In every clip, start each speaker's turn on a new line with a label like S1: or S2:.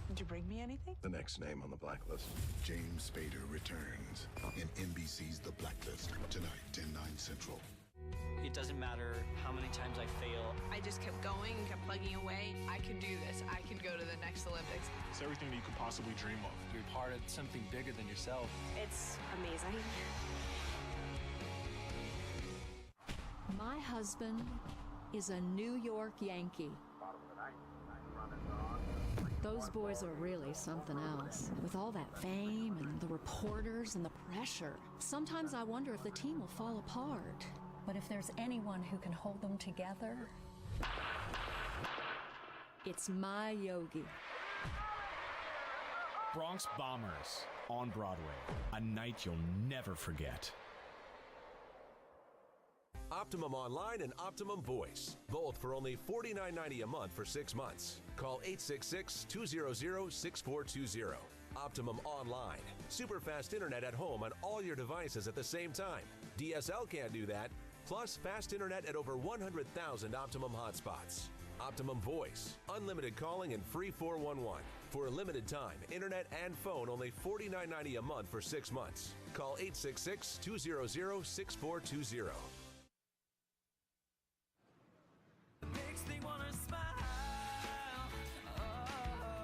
S1: Did you bring me anything?
S2: The next name on the blacklist.
S3: James Spader returns in NBC's The Blacklist, tonight, 10/9 Central.
S4: It doesn't matter how many times I fail.
S5: I just kept going and kept plugging away. I can do this. I can go to the next Olympics.
S6: It's everything that you could possibly dream of.
S4: You're part of something bigger than yourself.
S7: It's amazing.
S8: My husband is a New York Yankee. Those boys are really something else. With all that fame and the reporters and the pressure, sometimes I wonder if the team will fall apart. But if there's anyone who can hold them together, it's my Yogi.
S9: Bronx Bombers on Broadway. A night you'll never forget.
S10: Optimum Online and Optimum Voice, both for only $49.90 a month for 6 months. Call 866-200-6420. Optimum Online, super fast internet at home on all your devices at the same time. DSL can't do that, plus fast internet at over 100,000 Optimum hotspots. Optimum Voice, unlimited calling and free 411. For a limited time, internet and phone only $49.90 a month for 6 months. Call 866-200-6420.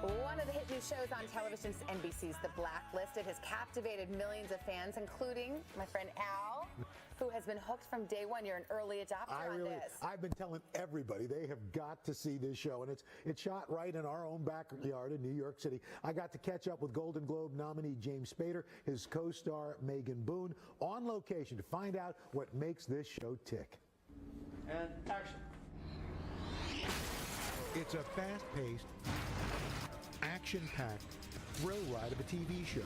S11: One of the hit new shows on television's NBC's The Blacklist. It has captivated millions of fans, including my friend Al, who has been hooked from day one. You're an early adopter on this.
S12: I've been telling everybody they have got to see this show, and it's shot right in our own backyard in New York City. I got to catch up with Golden Globe nominee James Spader, his co-star Megan Boone, on location to find out what makes this show tick.
S13: And action.
S12: It's a fast-paced, action-packed thrill ride of a TV show.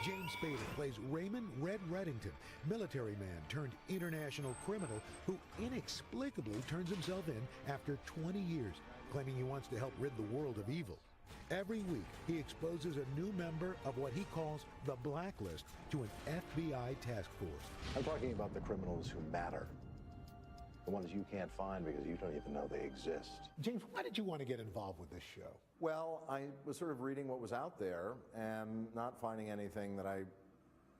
S12: James Spader plays Raymond Red Reddington, military man turned international criminal who inexplicably turns himself in after 20 years, claiming he wants to help rid the world of evil. Every week, he exposes a new member of what he calls the Blacklist to an FBI task force.
S2: I'm talking about the criminals who matter. The ones you can't find because you don't even know they exist.
S12: James, why did you want to get involved with this show?
S13: Well, I was sort of reading what was out there and not finding anything that I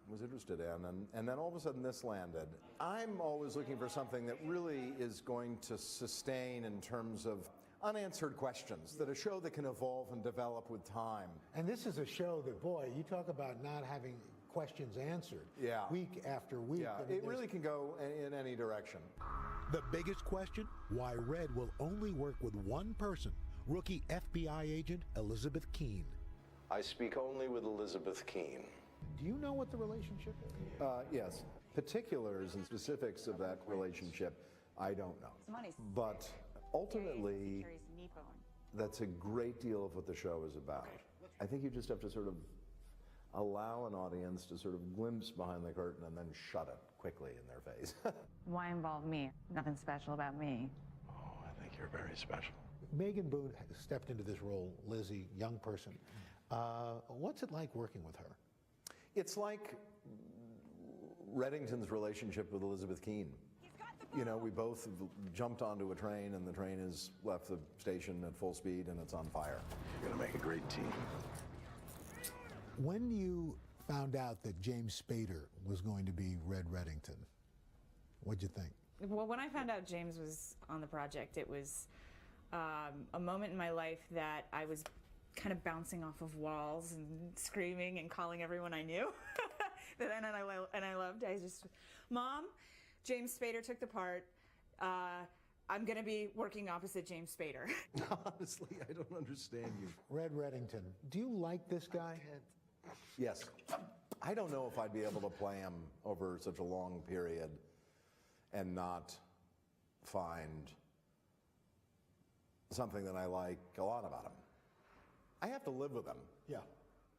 S13: was interested in. And then all of a sudden this landed. I'm always looking for something that really is going to sustain in terms of unanswered questions, that a show that can evolve and develop with time.
S12: And this is a show that, boy, you talk about not having questions answered week after week.
S13: Yeah, it really can go in any direction.
S12: The biggest question, why Red will only work with one person, rookie FBI agent Elizabeth Keene.
S2: I speak only with Elizabeth Keene.
S12: Do you know what the relationship is?
S13: Yes. Particulars and specifics of that relationship, I don't know. But ultimately, that's a great deal of what the show is about. I think you just have to sort of allow an audience to sort of glimpse behind the curtain and then shut it quickly in their face.
S7: Why involve me? Nothing special about me.
S2: Oh, I think you're very special.
S12: Megan Boone stepped into this role, Lizzie, young person. What's it like working with her?
S13: It's like Reddington's relationship with Elizabeth Keene. You know, we both jumped onto a train and the train has left the station at full speed and it's on fire.
S2: You're going to make a great team.
S12: When you found out that James Spader was going to be Red Reddington, what'd you think?
S14: Well, when I found out James was on the project, it was a moment in my life that I was kind of bouncing off of walls and screaming and calling everyone I knew. and I loved. I just, Mom, James Spader took the part. I'm going to be working opposite James Spader.
S13: Honestly, I don't understand you.
S12: Red Reddington, do you like this guy?
S13: Yes. I don't know if I'd be able to play him over such a long period and not find something that I like a lot about him. I have to live with him.
S12: Yeah.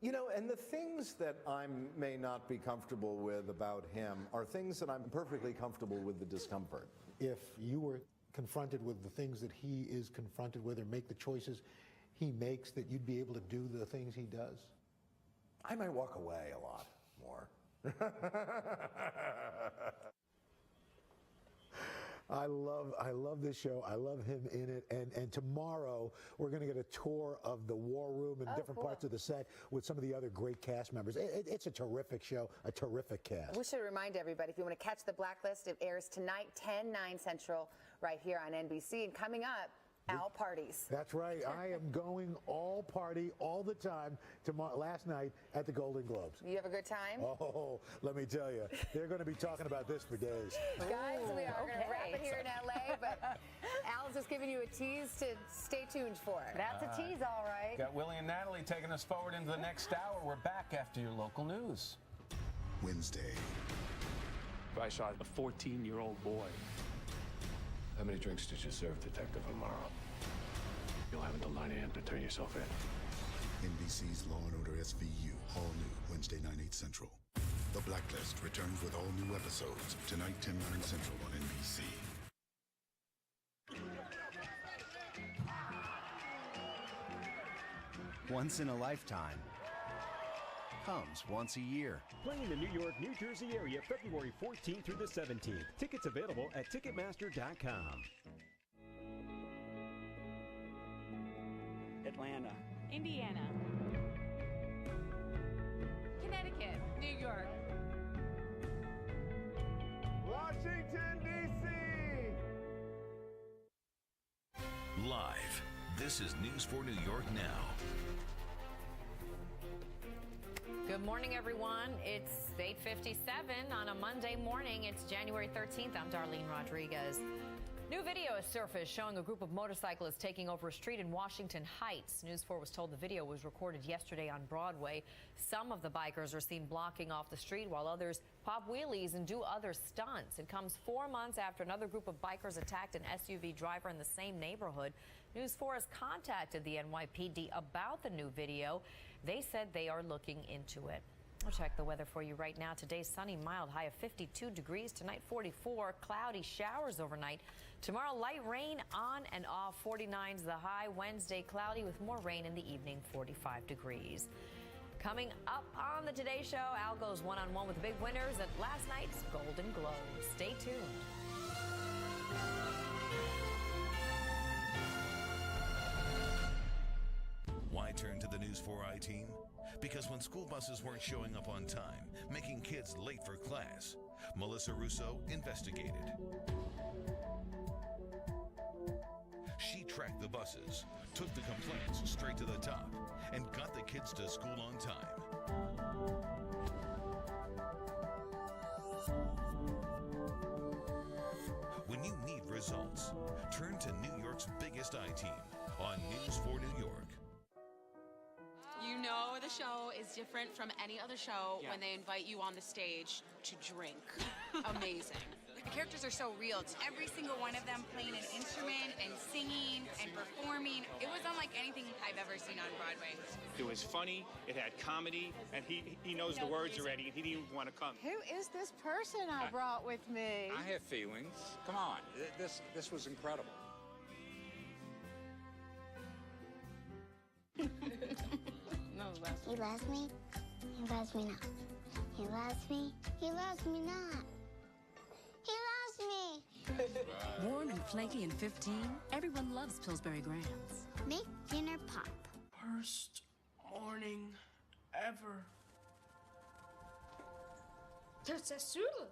S13: You know, and the things that I may not be comfortable with about him are things that I'm perfectly comfortable with the discomfort.
S12: If you were confronted with the things that he is confronted with or make the choices he makes, that you'd be able to do the things he does?
S13: I might walk away a lot more.
S12: I love this show. I love him in it. And tomorrow we're going to get a tour of the war room and different parts of the set with some of the other great cast members. It's a terrific show, a terrific cast.
S11: We should remind everybody, if you want to catch The Blacklist, it airs tonight, 10/9 Central, right here on NBC. And coming up, Al parties.
S12: That's right. I am going all party all the time last night at the Golden Globes.
S11: You have a good time?
S12: Oh, let me tell you, they're going to be talking about this for days.
S11: Guys, we are going to wrap it here in L.A., but Al's just giving you a tease to stay tuned for it.
S1: That's a tease, all right.
S15: Got Willie and Natalie taking us forward into the next hour. We're back after your local news.
S3: Wednesday.
S6: I shot a 14-year-old boy.
S16: How many drinks did you serve Detective Amaro? You'll have until 9 a.m. to turn yourself in.
S3: NBC's Law & Order SVU, all new, Wednesday, 9/8 Central. The Blacklist returns with all new episodes, tonight, 10/9 Central on NBC.
S9: Once in a lifetime comes once a year.
S17: Playing the New York, New Jersey area February 14th through the 17th. Tickets available at Ticketmaster.com.
S18: Atlanta.
S5: Indiana. Connecticut. New York.
S19: Washington, D.C.
S20: Live, this is News 4 New York Now.
S21: Good morning, everyone. It's 8:57 on a Monday morning. It's January 13th. I'm Darlene Rodriguez. New video has surfaced showing a group of motorcyclists taking over a street in Washington Heights. News 4 was told the video was recorded yesterday on Broadway. Some of the bikers are seen blocking off the street while others pop wheelies and do other stunts. It comes 4 months after another group of bikers attacked an SUV driver in the same neighborhood. News 4 has contacted the NYPD about the new video. They said they are looking into it. I'll check the weather for you right now. Today's sunny, mild, high of 52 degrees. Tonight, 44. Cloudy showers overnight. Tomorrow, light rain on and off. 49's the high. Wednesday, cloudy with more rain in the evening. 45 degrees. Coming up on the Today Show, Al goes one-on-one with the big winners at last night's Golden Globes. Stay tuned.
S20: Why turn to the News 4i team? Because when school buses weren't showing up on time, making kids late for class, Melissa Russo investigated. She tracked the buses, took the complaints straight to the top, and got the kids to school on time. When you need results, turn to New York's biggest I-Team on News 4 New York.
S22: You know the show is different from any other show when they invite you on the stage to drink. Amazing.
S23: The characters are so real. It's every single one of them playing an instrument and singing and performing. It was unlike anything I've ever seen on Broadway.
S24: It was funny, it had comedy, and he knows the words already, and he didn't even want to come.
S25: Who is this person I brought with me?
S26: I have feelings. Come on, this was incredible.
S27: He loves me. He loves me not. He loves me. He loves me not. He loves me.
S8: Warm and flaky in 15, everyone loves Pillsbury Grams.
S27: Make dinner pop.
S28: Worst morning ever.
S29: Terçaçulu.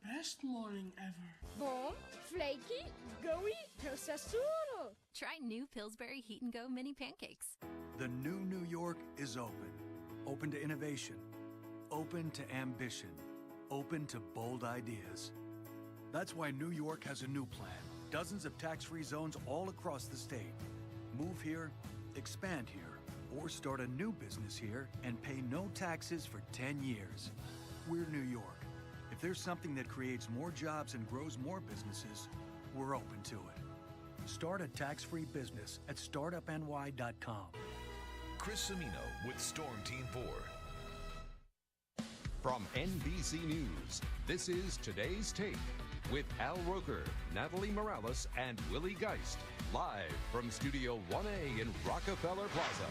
S28: Best morning ever.
S29: Bom, flaky, gooey, terçaçulu.
S30: Try new Pillsbury Heat and Go mini pancakes.
S31: The new New York is open. Open to innovation. Open to ambition. Open to bold ideas. That's why New York has a new plan. Dozens of tax-free zones all across the state. Move here, expand here, or start a new business here and pay no taxes for 10 years. We're New York. If there's something that creates more jobs and grows more businesses, we're open to it. Start a tax-free business at startupny.com.
S20: Chris Cimino with Storm Team 4.
S32: From NBC News, this is Today's Take with Al Roker, Natalie Morales, and Willie Geist, live from Studio 1A in Rockefeller Plaza.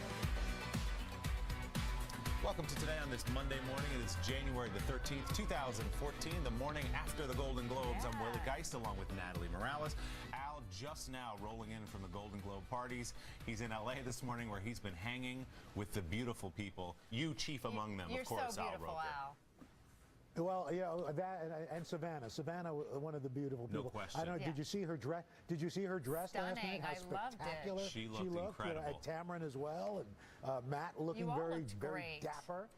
S1: Welcome to Today on this Monday morning. It's January the 13th, 2014, the morning after the Golden Globes. I'm Willie Geist along with Natalie Morales. Al just now rolling in from the Golden Globe parties. He's in L.A. this morning where he's been hanging with the beautiful people. You chief among them, of course,
S21: so beautiful, Al.
S2: Well, yeah, that and Savannah. Savannah, one of the beautiful people.
S1: No question.
S2: I don't know. Did you see her dress? Did you see her dress last night? How
S21: I loved it.
S1: She looked incredible.
S2: At Tamron as well, and Matt looking very dapper.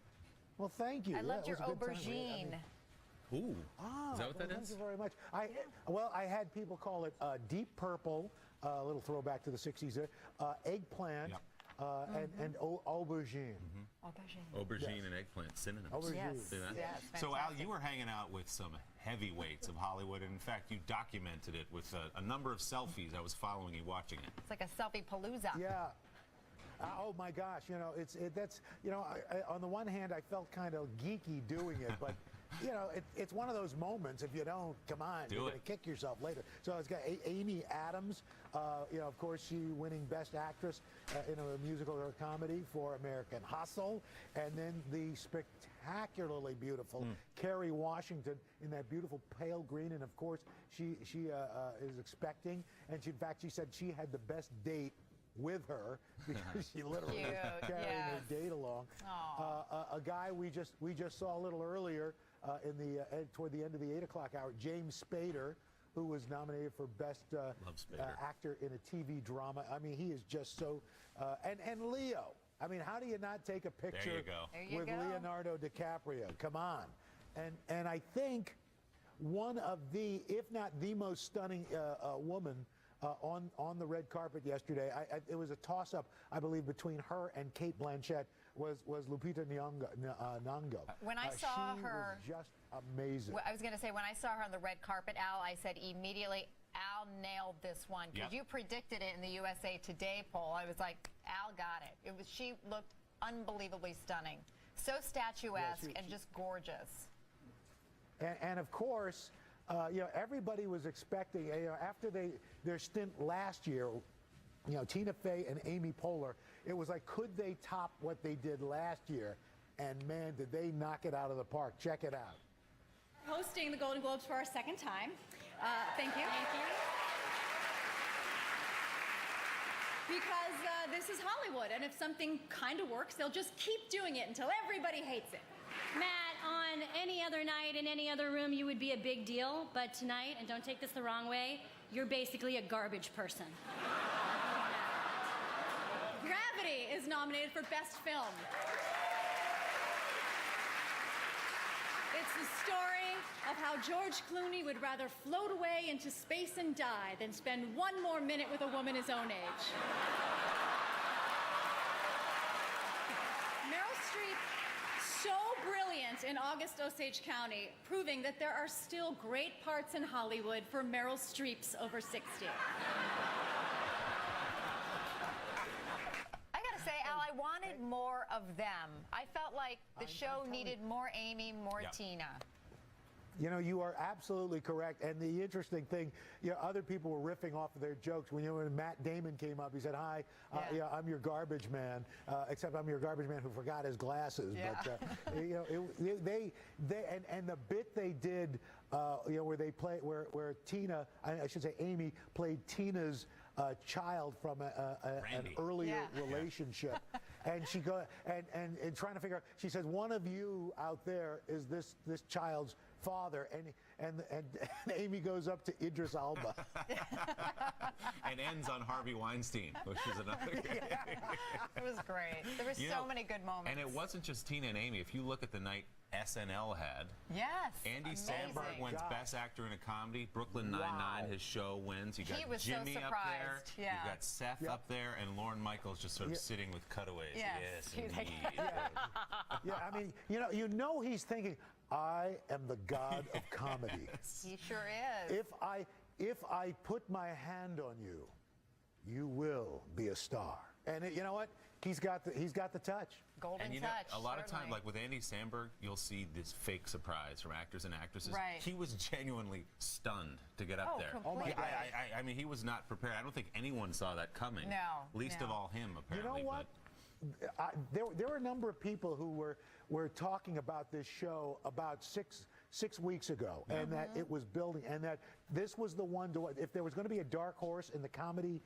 S2: Well, thank you.
S21: I loved your aubergine.
S1: Ooh, is that what that is?
S2: Thank you very much. I had people call it deep purple, a little throwback to the 60s there, eggplant, and aubergine.
S1: Aubergine and eggplant, synonyms.
S2: Aubergine.
S21: Yes.
S1: So, Al, you were hanging out with some heavyweights of Hollywood, and in fact, you documented it with a number of selfies. I was following you, watching it.
S21: It's like a selfie palooza.
S2: Yeah. Oh my gosh, that's on the one hand I felt kind of geeky doing it, but it's one of those moments. If you don't, come on, you're going to kick yourself later. So it's got Amy Adams, of course, she winning Best Actress in a musical or a comedy for American Hustle, and then the spectacularly beautiful Kerry Washington in that beautiful pale green, and of course she is expecting, and in fact she said she had the best date with her because she literally was carrying her date along. A guy we just saw a little earlier toward the end of the 8 o'clock hour, James Spader, who was nominated for Best Actor in a TV Drama. I mean, he is just so and Leo. I mean, how do you not take a picture with Leonardo DiCaprio? Come on. And I think one of the, if not the most stunning woman on the red carpet yesterday. It was a toss-up, I believe, between her and Cate Blanchett. Was Lupita Nyong'o.
S21: When I saw her,
S2: she was just amazing.
S21: I was going to say, when I saw her on the red carpet, Al, I said immediately, Al nailed this one, because you predicted it in the USA Today poll. I was like, Al got it. She looked unbelievably stunning, so statuesque and just gorgeous.
S2: And of course, everybody was expecting, after their stint last year, Tina Fey and Amy Poehler, it was like, could they top what they did last year? And man, did they knock it out of the park. Check it out.
S4: Hosting the Golden Globes for our second time. Thank you. Thank you. Because this is Hollywood, and if something kind of works, they'll just keep doing it until everybody hates it.
S6: Matt, on any other night in any other room, you would be a big deal, but tonight, and don't take this the wrong way, you're basically a garbage person.
S4: Gravity is nominated for Best Film. It's the story of how George Clooney would rather float away into space and die than spend one more minute with a woman his own age. Meryl Streep, so brilliant in August Osage County, proving that there are still great parts in Hollywood for Meryl Streeps over 60.
S21: I wanted more of them. I felt like the show needed more Amy, more Tina.
S2: You are absolutely correct. And the interesting thing, other people were riffing off of their jokes. When Matt Damon came up, he said, "Hi, I'm your garbage man," except I'm your garbage man who forgot his glasses.
S21: Yeah.
S2: But and the bit they did, where they play, where Tina, I should say Amy, played Tina's child from an earlier relationship, and she and trying to figure out. She says, "One of you out there is this child's father," and Amy goes up to Idris Elba
S1: and ends on Harvey Weinstein, which is another.
S21: It was great. There were so many good moments.
S1: And it wasn't just Tina and Amy. If you look at the night SNL had, Andy Samberg wins Best Actor in a Comedy. Brooklyn Nine-Nine, his show, wins. You got Jimmy up there. You've got Seth up there, and Lorne Michaels just sort of sitting with cutaways. Yes, indeed.
S2: I mean, he's thinking, I am the god of comedy.
S21: He sure is.
S2: If I put my hand on you, you will be a star. And you know what? He's got the touch.
S21: Golden
S1: touch. A lot of times, like with Andy Samberg, you'll see this fake surprise from actors and actresses.
S21: Right.
S1: He was genuinely stunned to get up there.
S21: Completely.
S1: I mean, he was not prepared. I don't think anyone saw that coming.
S21: No.
S1: Least of all him, apparently.
S2: You know what? there were a number of people who were talking about this show about six weeks ago, and that it was building, and that this was the one to, if there was going to be a dark horse in the comedy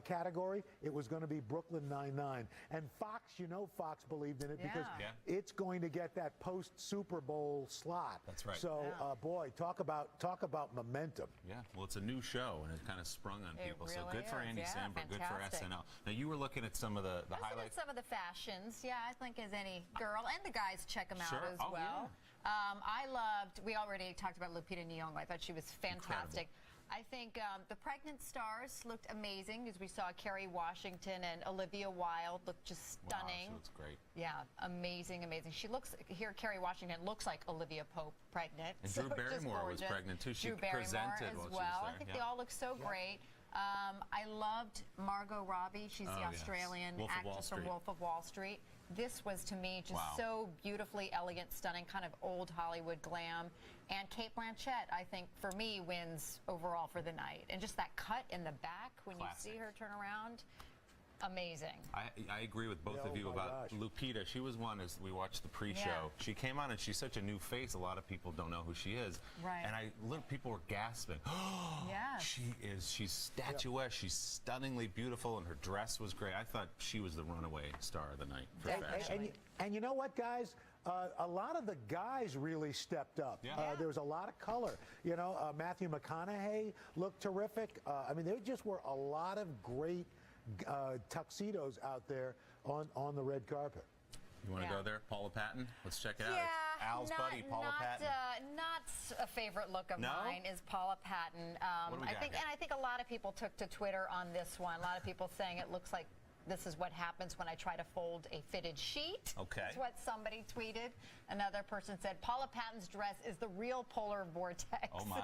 S2: category, it was going to be Brooklyn Nine-Nine. And Fox, Fox believed in it because it's going to get that post-Super Bowl slot.
S1: That's right.
S2: So, boy, talk about momentum.
S1: Yeah, well, it's a new show, and it kind of sprung on people.
S21: Really
S1: so good for Andy Samberg, good for SNL. Now, you were looking at some of the highlights.
S21: Some of the fashions, I think as any girl, and the guys check them out as well.
S1: Yeah.
S21: We already talked about Lupita Nyong'o. I thought she was fantastic.
S1: Incredible.
S21: I think the pregnant stars looked amazing, as we saw Kerry Washington and Olivia Wilde look just stunning.
S1: Wow, she looks great.
S21: Yeah, amazing. She looks, here Kerry Washington looks like Olivia Pope pregnant.
S1: And Drew Barrymore was pregnant too. She presented
S21: as
S1: while she was
S21: well.
S1: there.
S21: I think they all look so great. I loved Margot Robbie. She's the Australian actress from Wolf of Wall Street. This was, to me, just so beautifully elegant, stunning, kind of old Hollywood glam. And Cate Blanchett, I think, for me, wins overall for the night. And just that cut in the back when you see her turn around, amazing.
S1: I agree with both of you about Lupita. She was one, as we watched the pre-show. She came on, and she's such a new face. A lot of people don't know who she is.
S21: Right.
S1: And people were gasping. She's statuesque. She's stunningly beautiful, and her dress was great. I thought she was the runaway star of the night for fashion.
S2: And you know what, guys? A lot of the guys really stepped up. There was a lot of color. Matthew McConaughey looked terrific. There just were a lot of great tuxedos out there on the red carpet.
S1: You want to go there? Paula Patton? Let's check it out. It's Al's buddy, Paula Patton.
S21: Not a favorite look of mine is Paula Patton. I think a lot of people took to Twitter on this one. A lot of people saying it looks like this is what happens when I try to fold a fitted sheet.
S1: Okay.
S21: That's what somebody tweeted. Another person said, Paula Patton's dress is the real polar vortex.
S1: Oh, my.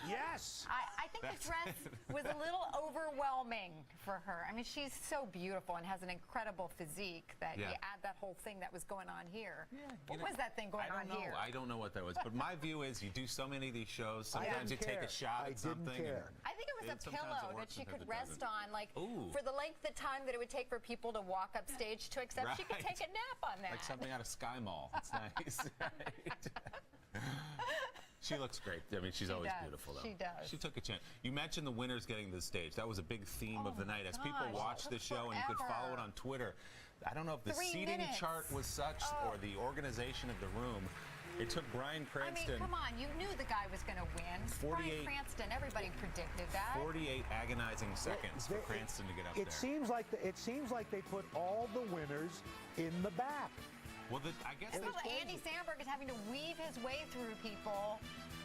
S2: Yes!
S21: I think the dress was a little overwhelming for her. She's so beautiful and has an incredible physique that you add that whole thing that was going on here. What was that thing going on here?
S1: I don't know what that was. But my view is you do so many of these shows, sometimes you take a shot at something.
S21: I think it was a pillow that she could rest on, for the length of time that it would take for people to walk up stage to accept. She could take a nap on that.
S1: Like something out of Sky Mall. It's nice. She looks great. She's always beautiful, though.
S21: She does.
S1: She took a chance. You mentioned the winners getting to the stage. That was a big theme of the night. As people watched the show, and you could follow it on Twitter, I don't know if the seating chart was such or the organization of the room. It took Bryan Cranston.
S21: Come on, you knew the guy was going to win. Bryan Cranston, everybody predicted that.
S1: 48 agonizing seconds for Cranston to get up there.
S2: It seems like they put all the winners in the back.
S1: Well, I guess
S21: Andy Samberg is having to weave his way through people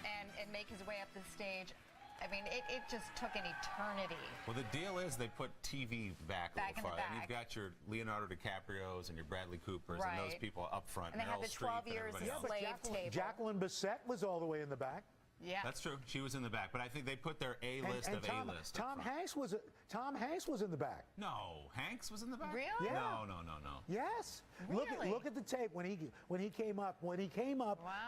S21: and make his way up the stage. It just took an eternity.
S1: Well, the deal is they put TV back a little farther. And you've got your Leonardo DiCaprios and your Bradley Coopers and those people up front.
S21: And they had the 12 years a slave table.
S2: Jacqueline Bisset was all the way in the back.
S21: Yeah,
S1: that's true. She was in the back, but I think they put their A-list of A-list.
S2: Tom Hanks was in the back.
S1: No, Hanks was in the back.
S21: Really?
S1: Yeah. No.
S2: Yes.
S21: Really?
S2: Look at the tape when he came up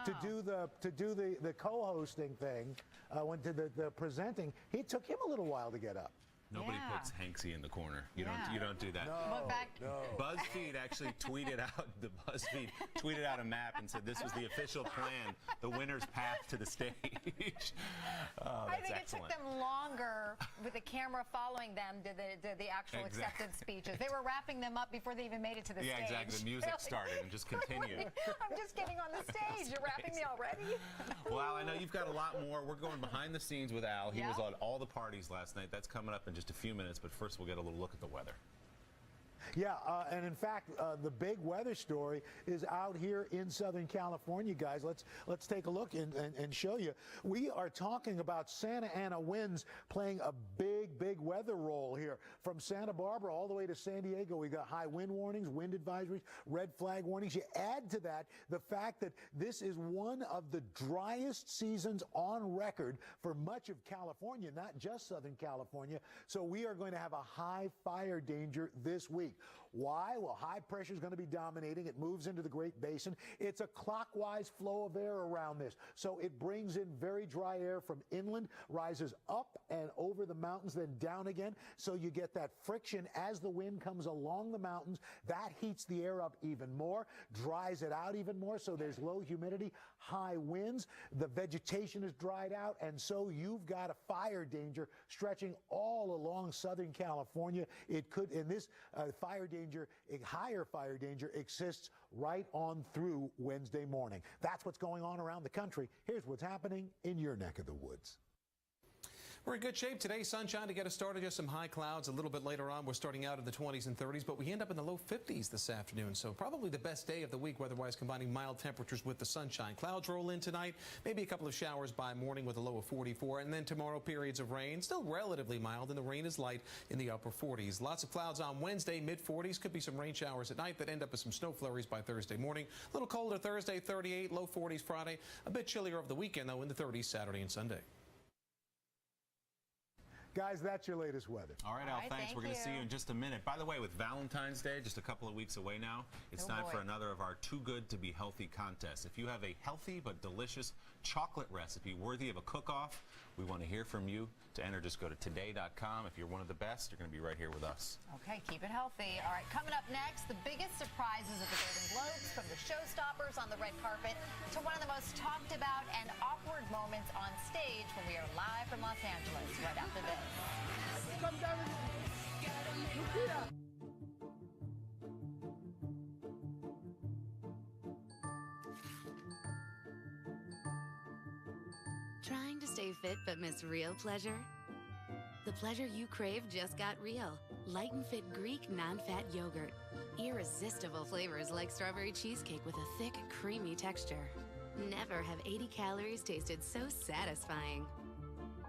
S2: to do the co-hosting thing, went to the presenting. It took him a little while to get up.
S1: Nobody puts Hanksy in the corner. You don't do that.
S2: No.
S1: BuzzFeed actually tweeted out a map and said this was the official plan, the winner's path to the stage.
S21: I think it took them longer with the camera following them to the actual acceptance speeches. They were wrapping them up before they even made it to the stage.
S1: Yeah, exactly. The music started and just continued.
S21: I'm just getting on the stage. You're wrapping me already?
S1: Well, Al, I know you've got a lot more. We're going behind the scenes with Al. He was on all the parties last night. That's coming up in just a few minutes, but first we'll get a little look at the weather.
S2: Yeah, and in fact, the big weather story is out here in Southern California, guys. Let's take a look and show you. We are talking about Santa Ana winds playing a big weather role here. From Santa Barbara all the way to San Diego, we got high wind warnings, wind advisories, red flag warnings. You add to that the fact that this is one of the driest seasons on record for much of California, not just Southern California. So we are going to have a high fire danger this week. Why? Well, high pressure is going to be dominating. It moves into the Great Basin. It's a clockwise flow of air around this. So it brings in very dry air from inland, rises up and over the mountains, then down again. So you get that friction as the wind comes along the mountains. That heats the air up even more, dries it out even more. So there's low humidity, high winds. The vegetation is dried out. And so you've got a fire danger stretching all along Southern California. It could, in this fire danger, higher fire danger exists right on through Wednesday morning. That's what's going on around the country. Here's what's happening in your neck of the woods.
S3: We're in good shape today. Sunshine to get us started. Just some high clouds a little bit later on. We're starting out in the 20s and 30s, but we end up in the low 50s this afternoon. So probably the best day of the week weather-wise, combining mild temperatures with the sunshine. Clouds roll in tonight. Maybe a couple of showers by morning with a low of 44. And then tomorrow, periods of rain. Still relatively mild, and the rain is light in the upper 40s. Lots of clouds on Wednesday, mid-40s. Could be some rain showers at night that end up with some snow flurries by Thursday morning. A little colder Thursday, 38. Low 40s Friday. A bit chillier over the weekend, though, in the 30s Saturday and Sunday.
S2: Guys, that's your latest weather.
S1: All right, Al, thanks. We're going to see you in just a minute. By the way, with Valentine's Day just a couple of weeks away now, it's time for another of our Too Good to Be Healthy contests. If you have a healthy but delicious chocolate recipe worthy of a cook-off, we want to hear from you. To enter, just go to today.com. If you're one of the best, you're going to be right here with us.
S21: Okay, keep it healthy. All right, coming up next, the biggest surprises of the Golden Globes, from the showstoppers on the red carpet to one of the most talked about and awkward moments on stage when we are live from Los Angeles right after this.
S28: Come down with Lupita.
S7: Trying to stay fit but miss real pleasure? The pleasure you crave just got real. Light and Fit Greek non-fat yogurt. Irresistible flavors like strawberry cheesecake with a thick, creamy texture. Never have 80 calories tasted so satisfying.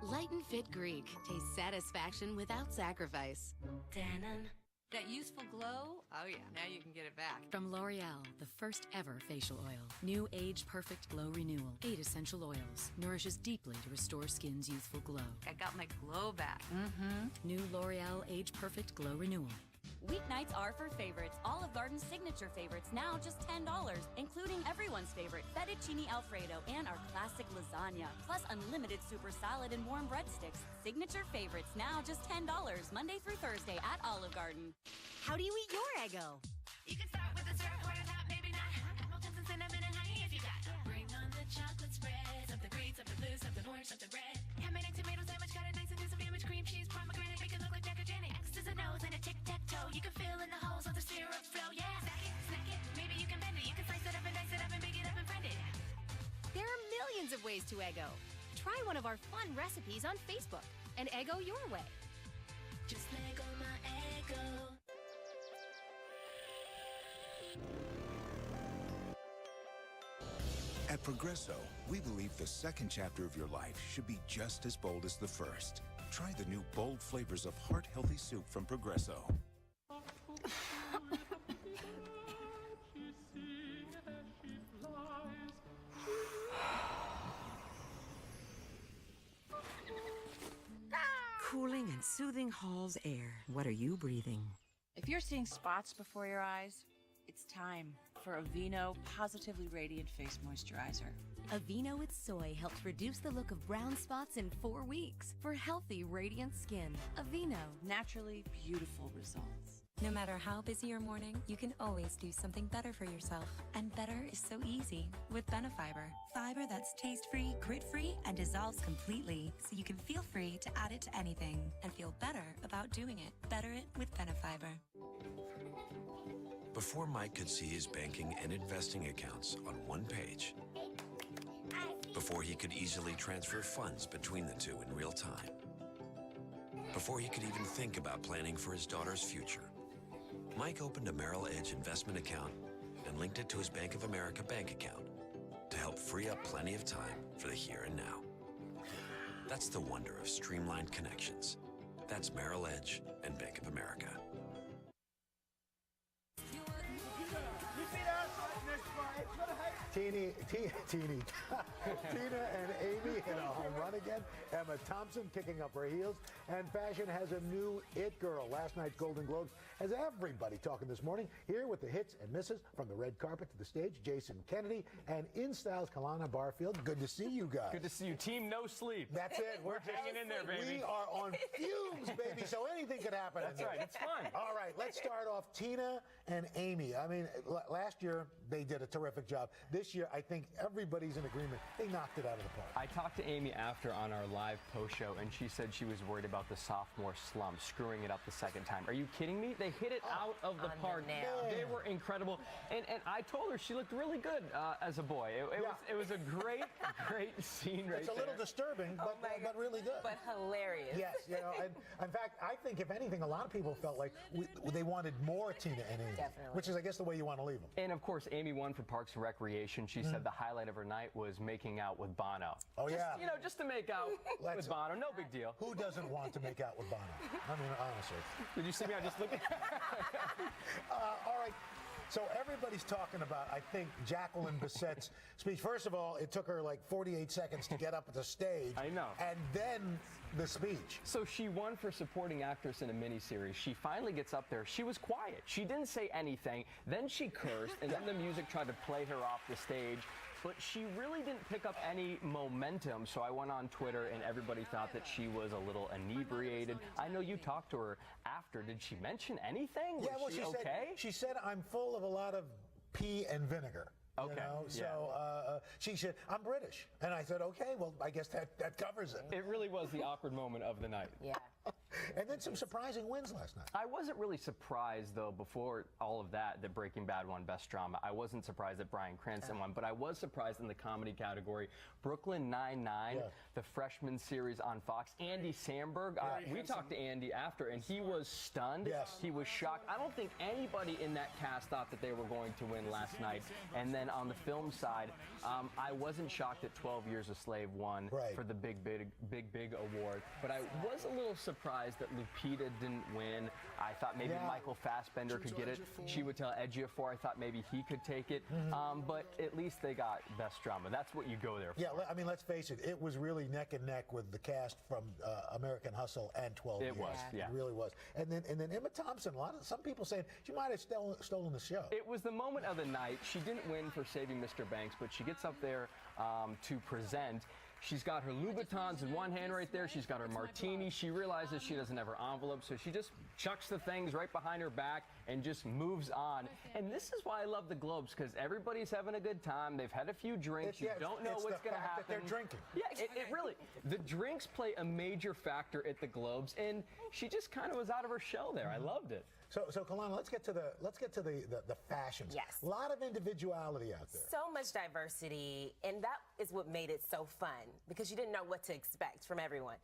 S7: Light and Fit Greek. Taste satisfaction without sacrifice. Dannon.
S21: That youthful glow? Oh yeah, now you can get it back.
S8: From L'Oreal, the first ever facial oil. New Age Perfect Glow Renewal. 8 essential oils. Nourishes deeply to restore skin's youthful glow.
S21: I got my glow back.
S8: New L'Oreal Age Perfect Glow Renewal.
S9: Weeknights are for favorites. Olive Garden's signature favorites, now just $10, including everyone's favorite fettuccine Alfredo and our classic lasagna, plus unlimited super salad and warm breadsticks. Signature favorites, now just $10, Monday through Thursday at Olive Garden.
S10: How do you eat your Eggo?
S11: You can start with a surfboard and top, maybe not. Appletons and cinnamon and honey if you got. Bring on the chocolate spread, something green, something blue, something orange, something red. Ham and egg, tomato sandwich, cut it nice and do some sandwich, cream cheese, pomegranate, make it look like Jack or Janet. X's and O's and a tic-tac-toe. You can fill in the holes with the syrup flow, yeah. Stack it, snack it, maybe you can bend it. You can slice it up and dice it up and bake it up and friend it.
S10: There are millions of ways to Eggo. Try one of our fun recipes on Facebook and Eggo your way.
S11: Just Lego my Eggo.
S12: At Progresso, we believe the second chapter of your life should be just as bold as the first. Try the new bold flavors of heart-healthy soup from Progresso.
S13: Cooling and soothing Hall's air. What are you breathing?
S14: If you're seeing spots before your eyes, it's time for Aveeno Positively Radiant Face Moisturizer.
S10: Aveeno with soy helps reduce the look of brown spots in 4 weeks for healthy, radiant skin. Aveeno.
S14: Naturally beautiful results.
S30: No matter how busy your morning, you can always do something better for yourself. And better is so easy with Benefiber. Fiber that's taste-free, grit-free, and dissolves completely, so you can feel free to add it to anything and feel better about doing it. Better it with Benefiber.
S15: Before Mike could see his banking and investing accounts on one page, before he could easily transfer funds between the two in real time, before he could even think about planning for his daughter's future, Mike opened a Merrill Edge investment account and linked it to his Bank of America bank account to help free up plenty of time for the here and now. That's the wonder of streamlined connections. That's Merrill Edge and Bank of America.
S2: Teaneck Tina and Amy hit a home run again. Emma Thompson kicking up her heels. And fashion has a new it girl. Last night's Golden Globes has everybody talking this morning. Here with the hits and misses from the red carpet to the stage, Jason Kennedy and In Style's Kalana Barfield. Good to see you guys.
S5: Good to see you. Team No Sleep.
S2: That's it.
S5: We're hanging in there, baby.
S2: We are on fumes, baby, so anything could happen.
S5: That's right. It's fun.
S2: All right, let's start off. Tina and Amy. I mean, last year they did a terrific job. This year, I think everybody's in agreement. They knocked it out of the park.
S5: I talked to Amy after on our live post show, and she said she was worried about the sophomore slump, screwing it up the second time. Are you kidding me? They hit it out of the park. They were incredible. And I told her she looked really good as a boy. It was a great scene right there.
S2: It's a little disturbing, but really good.
S16: But hilarious.
S2: Yes, you know, and in fact, I think if anything, a lot of people felt like they wanted more Tina and Amy. Definitely. Which is, I guess, the way you want to leave them.
S5: And of course, Amy won for Parks and Recreation. She said the highlight of her night was making out with Bono.
S2: Oh, yeah.
S5: You know, just to make out with Bono. No big deal.
S2: Who doesn't want to make out with Bono? I mean, honestly.
S5: Did you see me? I just looked.
S2: All right. So everybody's talking about, I think, Jacqueline Bisset's speech. First of all, it took her like 48 seconds to get up at the stage.
S5: I know.
S2: And then the speech.
S5: So she won for supporting actress in a miniseries. She finally gets up there. She was quiet. She didn't say anything. Then she cursed, and then the music tried to play her off the stage. But she really didn't pick up any momentum, so I went on Twitter and everybody thought that she was a little inebriated. I know you talked to her after. Did she mention anything?
S2: Yeah, well, she said, I'm full of a lot of pee and vinegar.
S5: Okay.
S2: You know? So she said, I'm British. And I said, okay, well, I guess that covers it.
S5: It really was the awkward moment of the night.
S16: Yeah.
S2: And then some surprising wins last night.
S5: I wasn't really surprised, though, before all of that Breaking Bad won Best Drama. I wasn't surprised that Bryan Cranston won, but I was surprised in the comedy category. Brooklyn Nine-Nine, the freshman series on Fox. Andy Samberg, we talked to Andy after, and he was stunned.
S2: Yes.
S5: He was shocked. I don't think anybody in that cast thought that they were going to win last night. And then on the film side, I wasn't shocked that 12 Years a Slave won for the big award, but I was a little surprised that Lupita didn't win. I thought maybe Michael Fassbender could get it. Chiwetel Ejiofor, I thought maybe he could take it. But at least they got Best Drama. That's what you go there for.
S2: Yeah, I mean, let's face it. It was really neck and neck with the cast from American Hustle and 12 Years.
S5: It was, yeah.
S2: It really was. And then Emma Thompson, some people saying she might have stolen the show.
S5: It was the moment of the night. She didn't win for Saving Mr. Banks, but she gets up there to present. She's got her Louboutins in one hand right there. She's got her martini. She realizes she doesn't have her envelope, so she just chucks the things right behind her back and just moves on. And this is why I love the Globes, because everybody's having a good time. They've had a few drinks. You don't know what's going to happen.
S2: That they're drinking.
S5: Yeah, it really. The drinks play a major factor at the Globes, and she just kind of was out of her shell there. I loved it.
S2: So Kalana, let's get to the fashions.
S16: Yes.
S2: A lot of individuality out there.
S16: So much diversity, and that is what made it so fun, because you didn't know what to expect from everyone.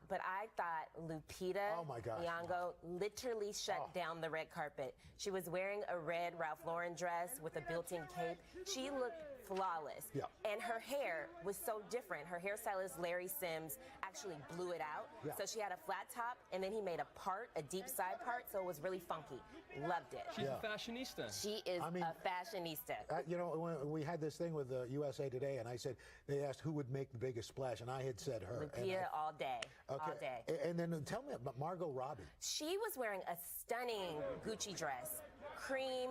S16: But I thought Lupita Nyong'o literally shut down the red carpet. She was wearing a red Ralph Lauren dress with a built-in cape. She looked flawless.
S2: Yeah.
S16: And her hair was so different. Her hairstylist, Larry Sims, actually blew it out.
S2: Yeah.
S16: So she had a flat top, and then he made a deep side part, so it was really funky. Loved it.
S5: She's a fashionista.
S16: She is a fashionista.
S2: You know, when we had this thing with USA Today, and I said, they asked who would make the biggest splash, and I had said her.
S16: Lupita all day.
S2: Okay.
S16: All day.
S2: And then tell me about Margot Robbie.
S16: She was wearing a stunning Gucci dress, cream,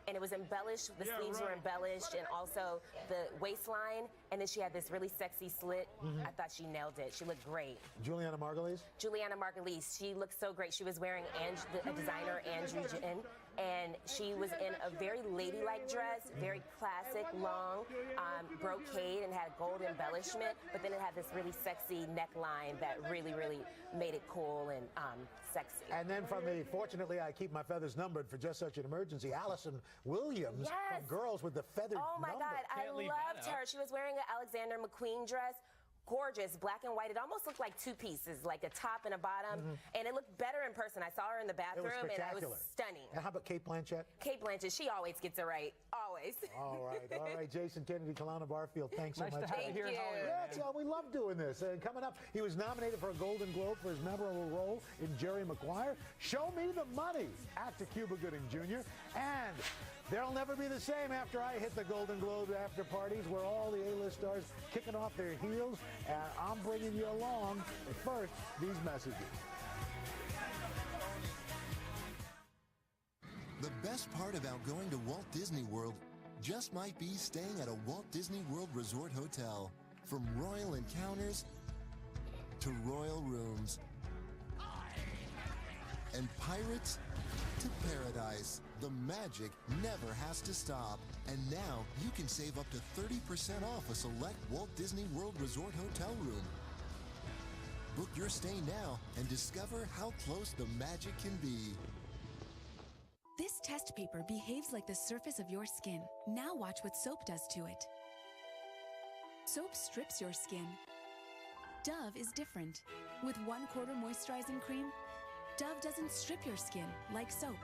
S16: and it was embellished. The sleeves were embellished, and also the waistline. And then she had this really sexy slit. I thought she nailed it. She looked great.
S2: Juliana Margulies?
S16: Juliana Margulies. She looked so great. She was wearing a designer Andrew Gin, and she was in a very ladylike dress, very classic, long, brocade, and had gold embellishment. But then it had this really sexy neckline that really, really made it cool and sexy.
S2: And then from fortunately, I keep my feathers numbered for just such an emergency, Allison Williams from Girls with the Feathered
S16: Oh my
S2: number.
S16: God, I loved her. She was wearing an Alexander McQueen dress. Gorgeous, black and white. It almost looked like two pieces, like a top and a bottom. And it looked better in person. I saw her in the bathroom, and it was stunning.
S2: And how about Kate Blanchett?
S16: Kate Blanchett, she always gets it right. Always. always.
S2: All right, Jason Kennedy, Kalana Barfield, thanks so much.
S5: Nice to have you here in Hollywood.
S2: Yeah, we love doing this. Coming up, he was nominated for a Golden Globe for his memorable role in Jerry Maguire. Show Me the Money, actor Cuba Gooding Jr. And they'll never be the same after I hit the Golden Globe after parties where all the A-list stars kicking off their heels. And I'm bringing you along. But first, these messages.
S17: The best part about going to Walt Disney World just might be staying at a Walt Disney World Resort Hotel. From royal encounters to royal rooms. And pirates to paradise. The magic never has to stop. And now you can save up to 30% off a select Walt Disney World Resort hotel room. Book your stay now and discover how close the magic can be.
S18: This test paper behaves like the surface of your skin. Now watch what soap does to it. Soap strips your skin. Dove is different. With 1/4 moisturizing cream, Dove doesn't strip your skin like soap.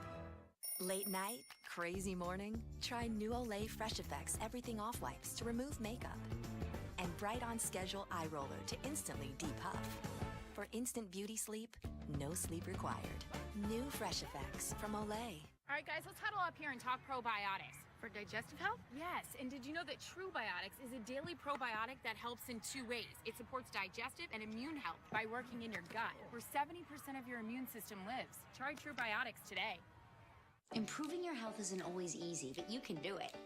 S19: Late night, crazy morning? Try new Olay Fresh Effects Everything Off Wipes to remove makeup. And Bright On Schedule Eye Roller to instantly depuff. For instant beauty sleep, no sleep required. New Fresh Effects from Olay.
S20: All right, guys, let's huddle up here and talk probiotics. For digestive health? Yes, and did you know that True Biotics is a daily probiotic that helps in 2 ways? It supports digestive and immune health by working in your gut, where 70% of your immune system lives. Try True Biotics today.
S22: Improving your health isn't always easy, but you can do it.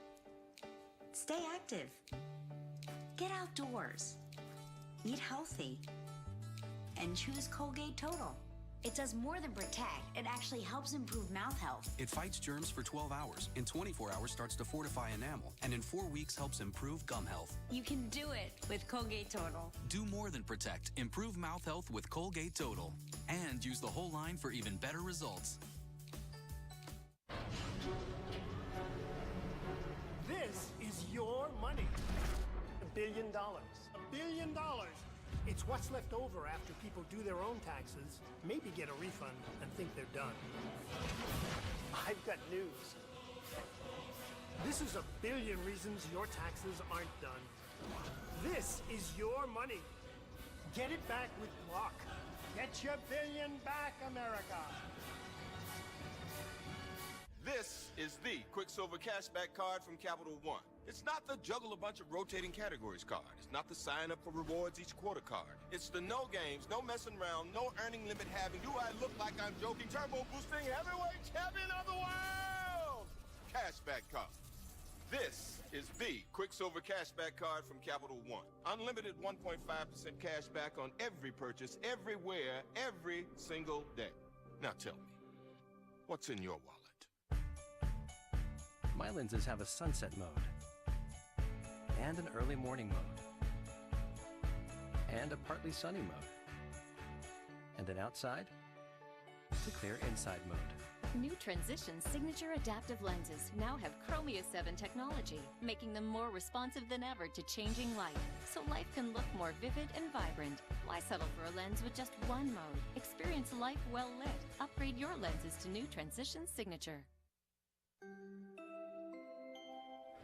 S22: Stay active. Get outdoors. Eat healthy. And choose Colgate Total. It does more than protect. It actually helps improve mouth health.
S23: It fights germs for 12 hours. In 24 hours starts to fortify enamel. And in 4 weeks helps improve gum health.
S22: You can do it with Colgate Total.
S23: Do more than protect. Improve mouth health with Colgate Total. And use the whole line for even better results.
S24: This is your money. $1 billion. $1 billion. It's what's left over after people do their own taxes, maybe get a refund, and think they're done. I've got news. This is 1 billion reasons your taxes aren't done. This is your money. Get it back with Block. Get your billion back, America.
S25: This is the Quicksilver Cashback card from Capital One. It's not the juggle a bunch of rotating categories card. It's not the sign up for rewards each quarter card. It's the no games, no messing around, no earning limit having, do I look like I'm joking, turbo boosting heavyweight champion of the world! Cashback card. This is the Quicksilver Cashback card from Capital One. Unlimited 1.5% cash back on every purchase, everywhere, every single day. Now tell me, what's in your wallet?
S26: My lenses have a sunset mode, and an early morning mode, and a partly sunny mode, and an outside to clear inside mode.
S27: New Transition Signature Adaptive Lenses now have Chromia 7 technology, making them more responsive than ever to changing light, so life can look more vivid and vibrant. Why settle for a lens with just one mode? Experience life well lit. Upgrade your lenses to New Transition Signature.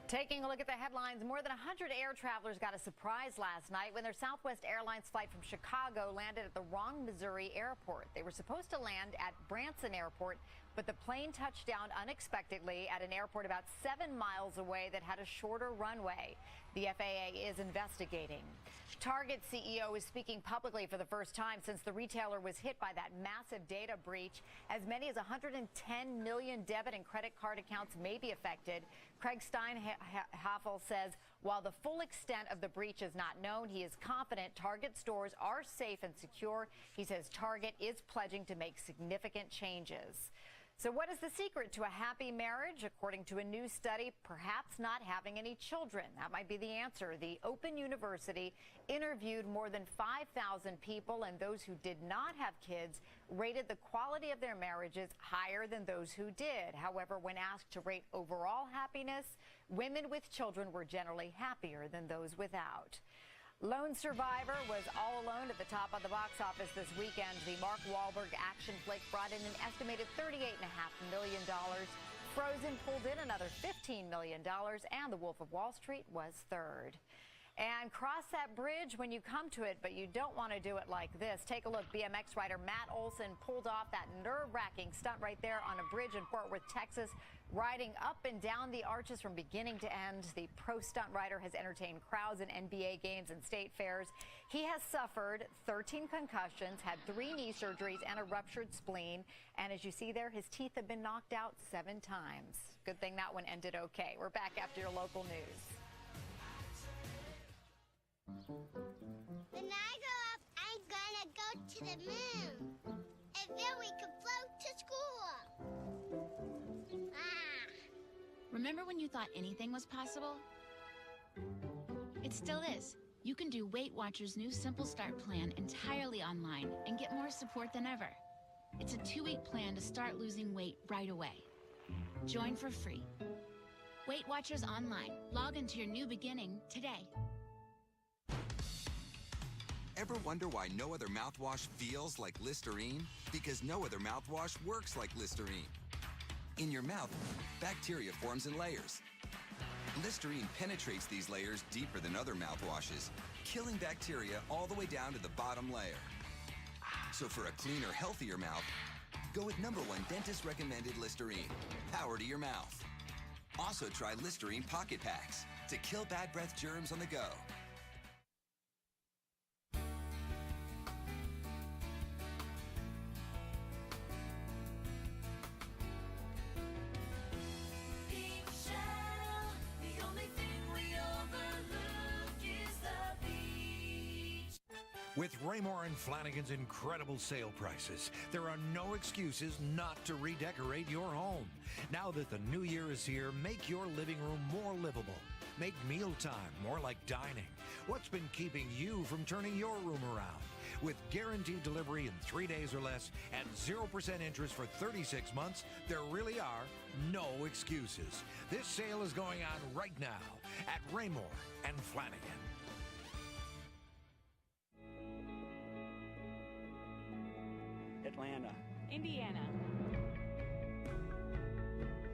S21: Taking a look at the headlines, more than 100 air travelers got a surprise last night when their Southwest Airlines flight from Chicago landed at the wrong Missouri airport. They were supposed to land at Branson Airport, but the plane touched down unexpectedly at an airport about 7 miles away that had a shorter runway. The FAA is investigating. Target CEO is speaking publicly for the first time since the retailer was hit by that massive data breach. As many as 110 million debit and credit card accounts may be affected. Craig Steinhaffel says while the full extent of the breach is not known, he is confident Target stores are safe and secure. He says Target is pledging to make significant changes. So what is the secret to a happy marriage? According to a new study, perhaps not having any children. That might be the answer. The Open University interviewed more than 5,000 people, and those who did not have kids rated the quality of their marriages higher than those who did. However, when asked to rate overall happiness, women with children were generally happier than those without. Lone Survivor was all alone at the top of the box office this weekend. The Mark Wahlberg action flick brought in an estimated $38.5 million.
S1: Frozen pulled in another $15 million, and The Wolf of Wall Street was third. And cross that bridge when you come to it, but you don't want to do it like this. Take a look. BMX rider Matt Olson pulled off that nerve-wracking stunt right there on a bridge in Fort Worth, Texas, riding up and down the arches from beginning to end. The pro stunt rider has entertained crowds in NBA games and state fairs. He has suffered 13 concussions, had 3 knee surgeries, and a ruptured spleen. And as you see there, his teeth have been knocked out 7 times. Good thing that one ended okay. We're back after your local news.
S3: When I grow up, I'm gonna go to the moon. And then we can float to school.
S4: Remember when you thought anything was possible? It still is. You can do Weight Watchers' new Simple Start plan entirely online and get more support than ever. It's a 2-week plan to start losing weight right away. Join for free. Weight Watchers online. Log into your new beginning today.
S6: Ever wonder why no other mouthwash feels like Listerine? Because no other mouthwash works like Listerine. In your mouth, bacteria forms in layers. Listerine penetrates these layers deeper than other mouthwashes, killing bacteria all the way down to the bottom layer. So for a cleaner, healthier mouth, go with #1 dentist recommended Listerine. Power to your mouth. Also try Listerine Pocket Packs to kill bad breath germs on the go.
S7: With Raymore and Flanagan's incredible sale prices, there are no excuses not to redecorate your home. Now that the new year is here, make your living room more livable. Make mealtime more like dining. What's been keeping you from turning your room around? With guaranteed delivery in 3 days or less and 0% interest for 36 months, there really are no excuses. This sale is going on right now at Raymore and Flanagan.
S8: Atlanta,
S20: Indiana,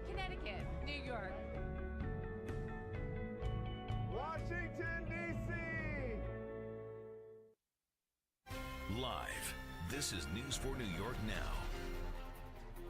S20: Connecticut, New York,
S9: Washington, D.C.
S11: Live, this is News 4 New York now.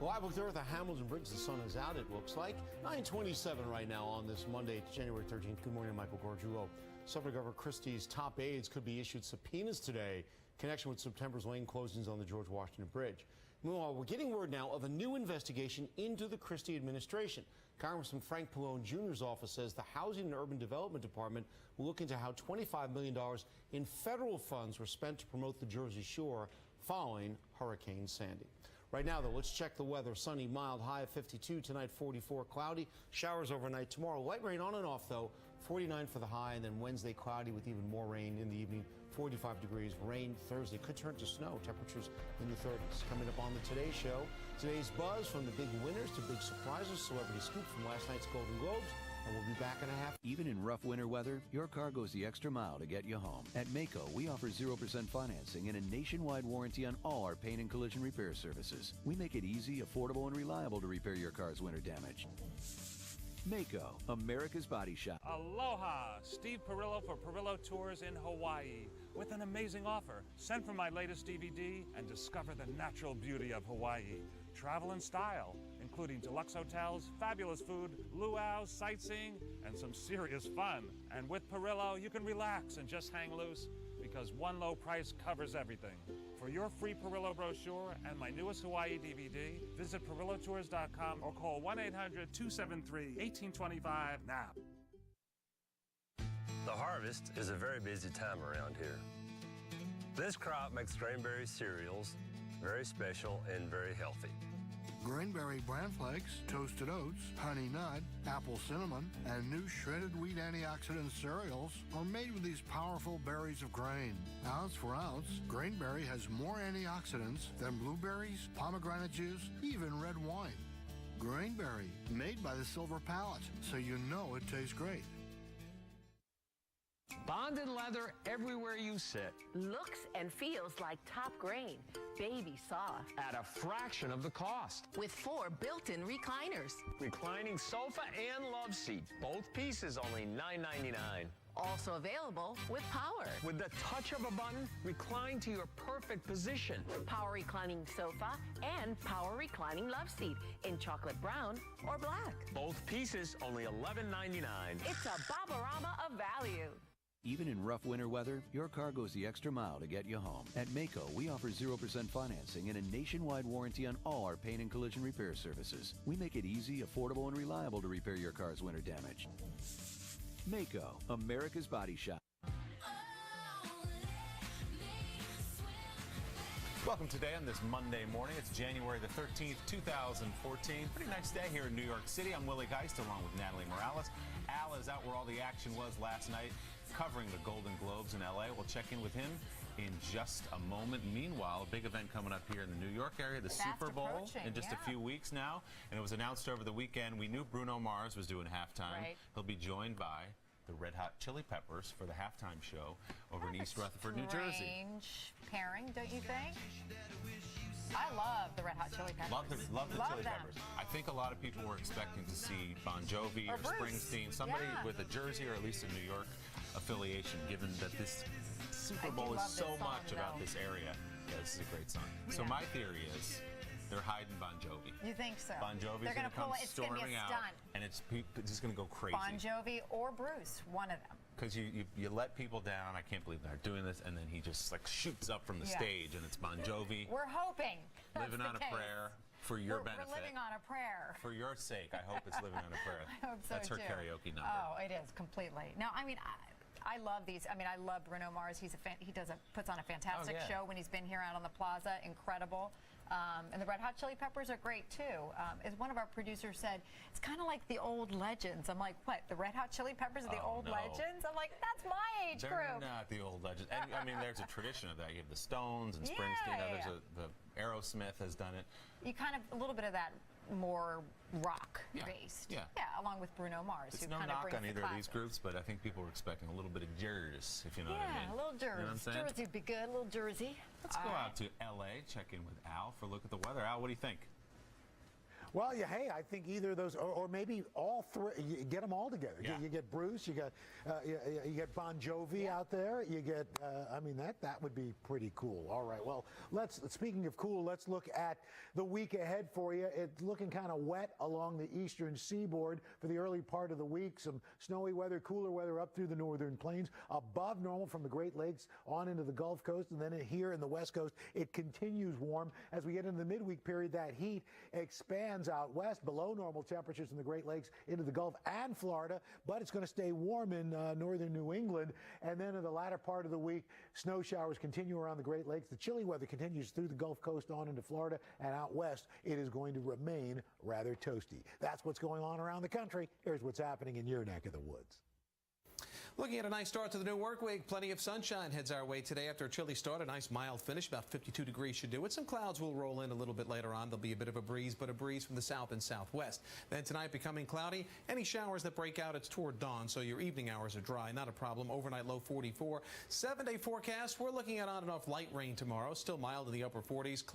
S28: Live with Earth, the Hamilton Bridge, the sun is out, it looks like. 9:27 right now on this Monday, January 13th. Good morning, Michael Gorgiulo. Subject Governor Christie's top aides could be issued subpoenas today in connection with September's lane closings on the George Washington Bridge. Meanwhile, we're getting word now of a new investigation into the Christie administration. Congressman Frank Pallone Jr.'s office says the Housing and Urban Development Department will look into how $25 million in federal funds were spent to promote the Jersey Shore following Hurricane Sandy. Right now, though, let's check the weather. Sunny, mild, high of 52. Tonight, 44. Cloudy. Showers overnight tomorrow. Light rain on and off, though. 49 for the high, and then Wednesday, cloudy with even more rain in the evening. 45 degrees. Rain Thursday. Could turn to snow. Temperatures in the 30s. Coming up on the Today Show, today's buzz from the big winners to big surprises. Celebrity scoop from last night's Golden Globes. And we'll be back in a half.
S29: Even in rough winter weather, your car goes the extra mile to get you home. At Maaco, we offer 0% financing and a nationwide warranty on all our paint and collision repair services. We make it easy, affordable, and reliable to repair your car's winter damage. Maaco, America's body shop.
S31: Aloha! Steve Perillo for Perillo Tours in Hawaii with an amazing offer. Send for my latest DVD and discover the natural beauty of Hawaii. Travel in style, including deluxe hotels, fabulous food, luau's, sightseeing, and some serious fun. And with Perillo, you can relax and just hang loose because one low price covers everything. For your free Perillo brochure and my newest Hawaii DVD, visit PerilloTours.com or call 1-800-273-1825 now.
S32: The harvest is a very busy time around here. This crop makes Grainberry cereals very special and very healthy.
S33: Grainberry bran flakes, toasted oats, honey nut, apple cinnamon, and new shredded wheat antioxidant cereals are made with these powerful berries of grain. Ounce for ounce, Grainberry has more antioxidants than blueberries, pomegranate juice, even red wine. Grainberry, made by the Silver Palate, so you know it tastes great.
S2: Bonded leather everywhere you sit.
S5: Looks and feels like top grain, baby soft.
S2: At a fraction of the cost.
S5: With 4 built-in recliners.
S2: Reclining sofa and love seat. Both pieces only $9.99.
S5: Also available with power.
S2: With the touch of a button, recline to your perfect position.
S5: Power reclining sofa and power reclining love seat in chocolate brown or black.
S2: Both pieces only $11.99.
S5: It's a Bobarama of value.
S29: Even in rough winter weather, your car goes the extra mile to get you home. At Mako, we offer 0% financing and a nationwide warranty on all our paint and collision repair services. We make it easy, affordable, and reliable to repair your car's winter damage. Mako, America's Body Shop.
S8: Welcome today on this Monday morning. It's January the 13th, 2014. Pretty nice day here in New York City. I'm Willie Geist along with Natalie Morales. Al is out where all the action was last night, covering the Golden Globes in L.A. We'll check in with him in just a moment. Meanwhile, a big event coming up here in the New York area, the Super Bowl, in just a few weeks now. And it was announced over the weekend. We knew Bruno Mars was doing halftime.
S1: Right.
S8: He'll be joined by the Red Hot Chili Peppers for the halftime show over in East Rutherford, New Jersey.
S1: Strange pairing, don't you think? I love the Red Hot Chili Peppers.
S8: Love the Chili Peppers. I think a lot of people were expecting to see Bon Jovi or Springsteen, somebody with a Jersey or at least a New York affiliation, given that this Super Bowl is so much about this area. Yeah, this is a great song. So my theory is they're hiding Bon Jovi.
S1: You think so?
S8: Bon Jovi's going to come storming out, and it's just going to go crazy.
S1: Bon Jovi or Bruce, one of them.
S8: Because you let people down. I can't believe they're doing this, and then he just like shoots up from the stage, and it's Bon Jovi.
S1: We're hoping.
S8: Living on a prayer for your benefit.
S1: We're living on a prayer.
S8: For your sake, I hope it's living on a prayer.
S1: I hope so
S8: That's her
S1: too.
S8: karaoke number.
S1: Oh, it is completely. No, I mean, I love these. I mean, I love Bruno Mars. He puts on a fantastic show when he's been here out on the plaza. Incredible. And the Red Hot Chili Peppers are great too. As one of our producers said, it's kind of like the old legends. I'm like, what? The Red Hot Chili Peppers are the old legends? I'm like, that's my age group.
S8: They're not the old legends. And I mean, there's a tradition of that. You have the Stones and Springsteen. The Aerosmith has done it.
S1: You kind of a little bit of that more rock based.
S8: Yeah,
S1: along with Bruno Mars.
S8: It's
S1: who
S8: no
S1: kind of
S8: knock
S1: brings
S8: on either of these groups, but I think people were expecting a little bit of Jersey, if you know what I mean.
S1: Yeah, a little Jersey.
S8: You know what I'm saying?
S1: Jersey would be good, a little Jersey.
S8: Let's go out to L.A., check in with Al for a look at the weather. Al, what do you think?
S10: Well, hey, I think either of those, or maybe all three. You get them all together.
S8: Yeah.
S10: You get Bruce. You get Bon Jovi out there. You get. I mean, that would be pretty cool. All right. Well, speaking of cool, let's look at the week ahead for you. It's looking kind of wet along the eastern seaboard for the early part of the week. Some snowy weather, cooler weather up through the northern plains. Above normal from the Great Lakes on into the Gulf Coast, and then here in the West Coast, it continues warm as we get into the midweek period. That heat expands out west, below normal temperatures in the Great Lakes into the Gulf and Florida, but it's going to stay warm in northern New England. And then in the latter part of the week, snow showers continue around the Great Lakes. The chilly weather continues through the Gulf Coast on into Florida, and out west, it is going to remain rather toasty. That's what's going on around the country. Here's what's happening in your neck of the woods.
S12: Looking at a nice start to the new work week. Plenty of sunshine heads our way today after a chilly start. A nice mild finish, about 52 degrees should do it. Some clouds will roll in a little bit later on. There'll be a bit of a breeze, but a breeze from the south and southwest. Then tonight becoming cloudy. Any showers that break out, it's toward dawn, so your evening hours are dry. Not a problem. Overnight low 44. 7-day forecast. We're looking at on and off light rain tomorrow. Still mild in the upper 40s.